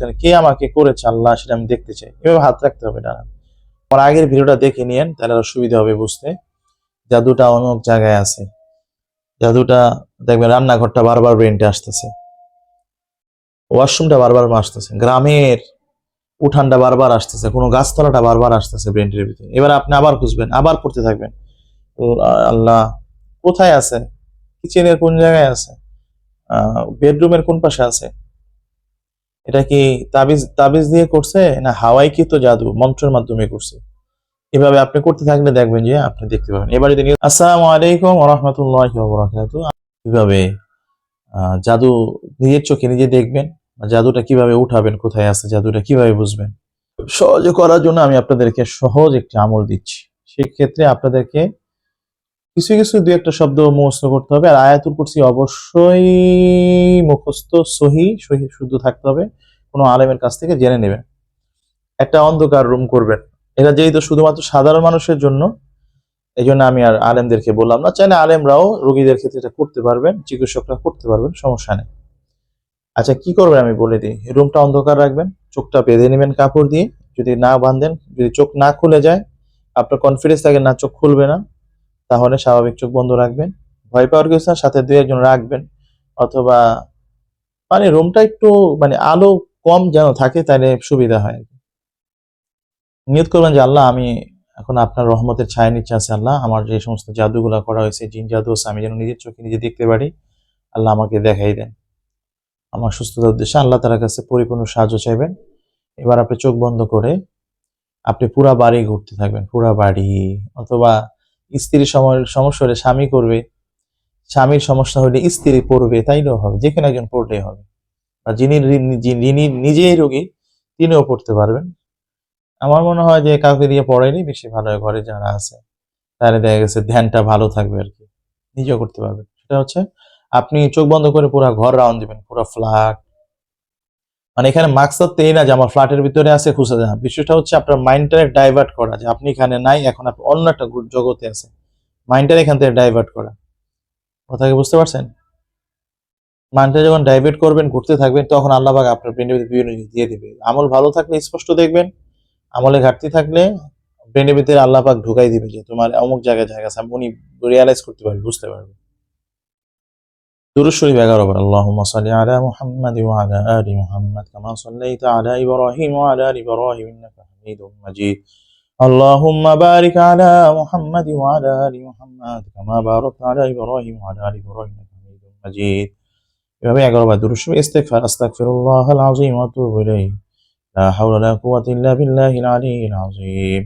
লিখলেন কে আমাকে করেছে আল্লাহ সেটা আমি দেখতে চাই, এভাবে হাত রাখতে হবে ডানা। আমার আগের ভিডিওটা দেখে নিয়েন, তাহলে আরো সুবিধা হবে বুঝতে। জাদুটা অনেক জায়গায় আছে। জাদুটা দেখবেন রান্নাঘরটা বারবার ব্রেনটে আসতেছে, ওয়াশরুমটা বারবার আসতেছে, গ্রামের উঠানটা বারবার আসতেছে, কোনো গাছতলাটা বারবার আসতেছে ব্রেনটের ভিতরে। এবার আপনি আবার খুঁজবেন, আবার পড়তে থাকবেন, আল্লাহ কোথায় আছে, কিচেনের কোন জায়গায় আছে, বেডরুমের কোন পাশে আছে, এটা কি তাবিজ তাবিজ দিয়ে করছে না হাওয়াই কি তো জাদু মন্ত্রের মাধ্যমে করছে। এভাবে আপনি করতে থাকলে দেখবেন যে আপনি দেখতে পাবেন। এবার যদি আসসালামু আলাইকুম ওয়া রাহমাতুল্লাহি ওয়া বারাকাতুহু, কিভাবে জাদু নিজের চোখে নিজে দেখবেন, জাদুটা কিভাবে উঠাবেন, কোথায় আছে জাদুটা কিভাবে বুঝবেন, সহজে করার জন্য আমি আপনাদেরকে সহজ একটি আমল দিচ্ছি। সেই ক্ষেত্রে আপনাদেরকে কিছু কিছু দুই একটা শব্দ মুখস্থ করতে হবে, আর আয়াতুল কুরসি অবশ্যই মুখস্থ সহি সহি শুদ্ধ থাকতে হবে, কোনো আলেমের কাছ থেকে জেনে নেবেন। একটা অন্ধকার রুম করবেন, এটা যেহেতু শুধুমাত্র সাধারণ মানুষের জন্য, এই জন্য আমি আর আলেমদেরকে বললাম না, চাইলে আলেমরাও রোগীদের ক্ষেত্রে এটা করতে পারবেন, চিকিৎসকরা করতে পারবেন, সমস্যা নেই। আচ্ছা কি করবেন আমি বলে দিই। রুমটা অন্ধকার রাখবেন, চোখটা বেঁধে নেবেন কাপড় দিয়ে, যদি না বাঁধেন, যদি চোখ না খুলে যায়, আপনার কনফিডেন্স থাকে না চোখ খুলবে না, তাহলে স্বাভাবিক চোখ বন্ধ রাখবেন। ভয় পাওয়ার কিছু না, সাথে দুই একজন রাখবেন, অথবা মানে রুমটা একটু মানে আলো কম যেন থাকে, তাহলে সুবিধা হয়। নিয়ত করবেন যে আল্লাহ আমি এখন আপনার রহমতের ছায়া নিচে আছে, আল্লাহ আমার যে সমস্ত জাদুগুলা করা হয়েছে, জিন জাদু আছে, আমি যেন নিজের চোখে নিজে দেখতে পারি, আল্লাহ আমাকে দেখাই দেন। আমার সুস্থতার উদ্দেশ্যে আল্লাহ তাআলার কাছে পরিপূর্ণ সাহায্য চাইবেন। এবার আপনি চোখ বন্ধ করে আপনি পুরা বাড়ি ঘুরতে থাকবেন, পুরা বাড়ি। অথবা স্ত্রীর সমস্যা হলে স্বামী করবে, স্বামীর সমস্যা হলে স্ত্রী পড়বে, তাইলেও হবে, যে কোনো একজন পড়লেই হবে। আর যিনি নিজেই রোগী তিনিও পড়তে পারবেন। আমার মনে হয় যে কাউকে দিয়ে পড়াইলেই বেশি ভালো হয়, ঘরে যারা আছে তাহলে দেখা গেছে ধ্যানটা ভালো থাকবে আর কি, নিজেও করতে পারবেন। সেটা হচ্ছে আপনি চোখ বন্ধ করে পুরো ঘর রাউন্ড দিবেন, পুরো ফ্ল্যাট। মানে এখানে মাকসাদ তো এই না যে আমার ফ্ল্যাটের ভিতরে আছে খুঁজে যান, বিষয়টা হচ্ছে আপনার মাইন্ডটাকে ডাইভার্ট করা, যে আপনি এখানে নাই, এখন আপনি অন্য একটা জগতে আছে, মাইন্ডটা এখান থেকে ডাইভার্ট করা। কথা কি বুঝতে পারছেন? মাইন্ডটা যখন ডাইভার্ট করবেন, ঘুরতে থাকবেন, তখন আল্লাহ পাক আপনার ব্রেনের ভিতরে বিভিন্ন জিনিস দিয়ে দিবে। আমল ভালো থাকলে স্পষ্ট দেখবেন, আমলে ঘাটতি থাকলে ব্রেনের ভিতরে আল্লাহ পাক ঢুকাই দিবে যে তোমার অমুক জায়গায় জায়গা আছে, উনি রিয়ালাইজ করতে পারবে, বুঝতে পারবে। দুরূদ শরীফ 11 বার। আল্লাহুম্মা সাল্লি আলা মুহাম্মাদ ওয়া আলা আলি মুহাম্মাদ কামা সাল্লাইতা আলা ইব্রাহিম ওয়া আলা আলি ইব্রাহিম ইন্নাকা হামিদুম মাজিদ। আল্লাহুম্মা বারিক আলা মুহাম্মাদ ওয়া আলা আলি মুহাম্মাদ কামা বারাকতা আলা ইব্রাহিম ওয়া আলা আলি ইব্রাহিম ইন্নাকা হামিদুম মাজিদ। এভাবে 11 বার দুরূদ শরীফ, ইস্তিগফার, আস্তাগফিরুল্লাহাল আযীম ওয়া আতুবু ইলাইহি, লা হাওলা ওয়া লা কুওয়াতা ইল্লা বিল্লাহিল আলিয়্যিল আযীম।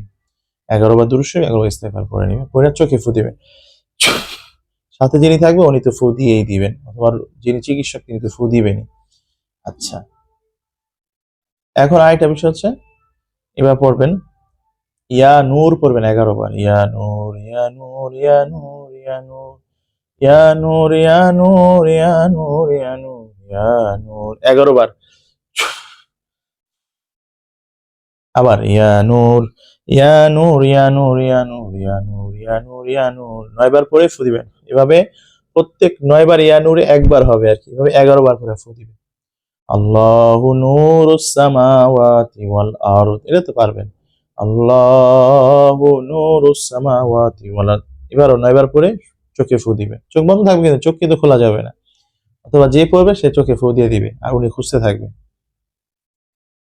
11 বার দুরূদ শরীফ, 11 বার ইস্তিগফার করে নিবেন, পরে চোখে ফু দিবেন। সাথে যিনি থাকবে উনি তো ফু দিয়েই দিবেন, অথবা যিনি চিকিৎসক তিনি তো ফু দিবেনই। আচ্ছা, এখন আরেকটা বিষয় হচ্ছে, এবার পড়বেন ইয়া নূর, পড়বেন 11 বার। ইয়া নূর ইয়া নূর ইয়া নূর ইয়া নূর ইয়া নূর ইয়া নূর ইয়া নূর ইয়া নূর ইয়া নূর 11 বার। আবার ইয়া নূর ইয়া নূর ইয়া নূর ইয়া নূর ইয়া নূর ইয়া নূর ইয়া নূর 9 বার পরে ফু দিবেন। এভাবে প্রত্যেক 9 বার ইয়া নূরে একবার হবে আর কি, এভাবে 11 বার করে ফু দিবেন। আল্লাহু নূরুস সামাওয়াতি ওয়াল আরদ, এটা তো পারবেন। আল্লাহু নূরুস সামাওয়াতি ওয়াল আরদ, এবারও 9 বার পরে চোখে ফু দিবেন। চোখ বন্ধ থাকবে কিন্তু চোখ কিন্তু খোলা যাবে না, অথবা যে পড়বে সে চোখে ফু দিয়ে দিবে আর উনি খুঁজতে থাকবে।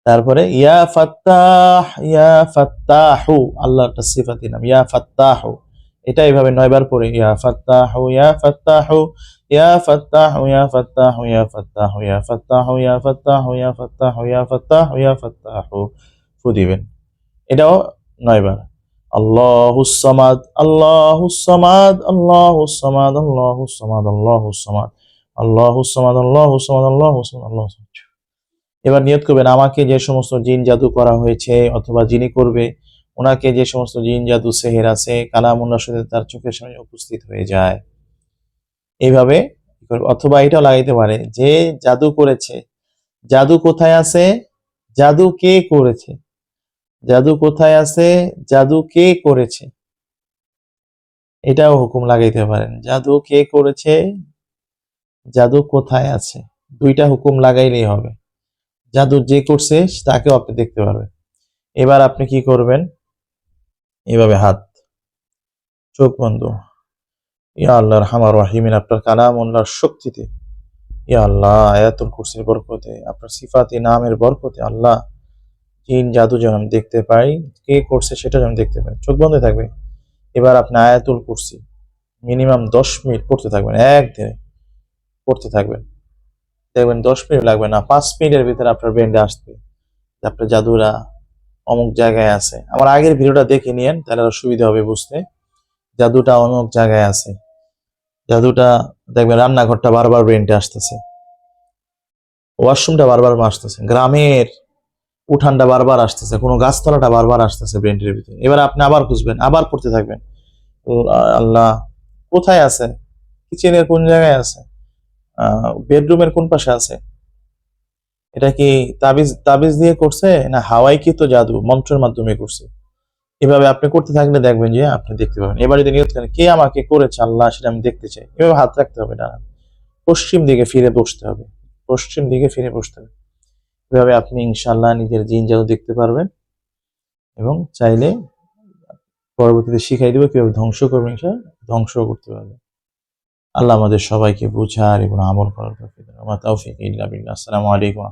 তারপরে ইয়া ফাত্তাহ ইয়া ফাত্তাহু, আল্লাহর একটা সিফাতি নাম ইয়া ফাত্তাহু, এটা এইভাবে 9 বার পরে ইয়া ফাত্তাহু ইয়া ফাত্তাহু ইয়া ফাত্তাহু ইয়া ফাত্তাহু ইয়া ফাত্তাহু ইয়া ফাত্তাহু ইয়া ফাত্তাহু ইয়া ফাত্তাহু ইয়া ফাত্তাহু ইয়া ফাত্তাহু ফু দিবেন। এটাও 9 বার। আল্লাহুস সামাদ আল্লাহুস সামাদ আল্লাহুস সামাদ আল্লাহুস সামাদ আল্লাহুস সামাদ আল্লাহুস সামাদ আল্লাহুস সামাদ আল্লাহুস সামাদ আল্লাহুস সামাদ। এবার নিয়ত করবেন আমাকে যে সমস্ত জিন জাদু করা হয়েছে, অথবা যিনি করবে ওনাকে যে সমস্ত জিন জাদু সেহের আছে, কালামুল্লাহর সাথে তার চোখের সামনে উপস্থিত হয়ে যায়। এইভাবে, অথবা এটাও লাগাইতে পারে যে জাদু করেছে, জাদু কোথায় আছে, জাদু কে করেছে, জাদু কোথায় আছে, জাদু কে করেছে, এটাও হুকুম লাগাইতে পারেন। জাদু কে করেছে, জাদু কোথায় আছে, দুইটা হুকুম লাগাইলেই হবে। জাদু যে করছে তাকেও আপনি দেখতে পারবেন। এবার আপনি কি করবেন, এভাবে হাত, চোখ বন্ধ। ইয়া আল্লাহ রহমান রহিমিন, আপনার কালামুল্লাহর শক্তিতে, ইয়া আল্লাহ আয়াতুল কুরসির বরকতে, আপনার সিফাতি নামের বরকতে আল্লাহ, জিন জাদু যেন আমি দেখতে পাই, কে করছে সেটা যেন দেখতে পাই। চোখ বন্ধ থাকবে। এবার আপনি আয়াতুল কুরসি মিনিমাম 10 মিনিট পড়তে থাকবেন, এক ধিনে পড়তে থাকবেন। দেখবেন 10 মিনিট লাগবে না, 5 মিনিটের ভিতরে আপনার ব্রেন্ডে আসবে যে আপনার জাদুরা অমুক জায়গায় আছে। আমার আগের ভিডিওটা দেখে নিয়েন, তাহলে আরো সুবিধা হবে বুঝতে। জাদুটা অমুক জায়গায় আছে, জাদুটা দেখবেন রান্নাঘরটা বারবার ব্রেন্ডে আসতেছে, ওয়াশরুমটা বারবার আসতেছে, গ্রামের উঠানটা বারবার আসতেছে, কোনো গাছতলাটা বারবার আসতেছে ব্রেন্ডের ভিতরে। এবার আপনি আবার খুঁজবেন, আবার পড়তে থাকবেন। আল্লাহ কোথায় আছে, কিচেনের কোন জায়গায় আছে, বেডরুমের কোন পাশে আছে, এটা কি তাবিজ তাবিজ দিয়ে করছে না হাওয়াই কি তো জাদু মন্ত্রের মাধ্যমে করছে। এভাবে আপনি করতে থাকলে দেখবেন যে আপনি দেখতে পাবেন। এবার যদি নিয়ত করেন কে আমাকে করেছে আল্লাহ সেটা আমি দেখতে চাই, এভাবে হাত রাখতে হবে ডান, পশ্চিম দিকে ফিরে বসতে হবে, পশ্চিম দিকে ফিরে বসতে হবে। এভাবে আপনি ইনশাআল্লাহ নিজের জিন জাদু দেখতে পারবেন এবং চাইলে পরবর্তীতে শিখাই দেবো কিভাবে ধ্বংস করবেন, ধ্বংস করতে পারবেন। আল্লাহ আমাদের সবাইকে বুঝার এবং আমল করার তৌফিক দান। ওয়া মা তাওফীক ইল্লা বিল্লাহ। আসসালামু আলাইকুম।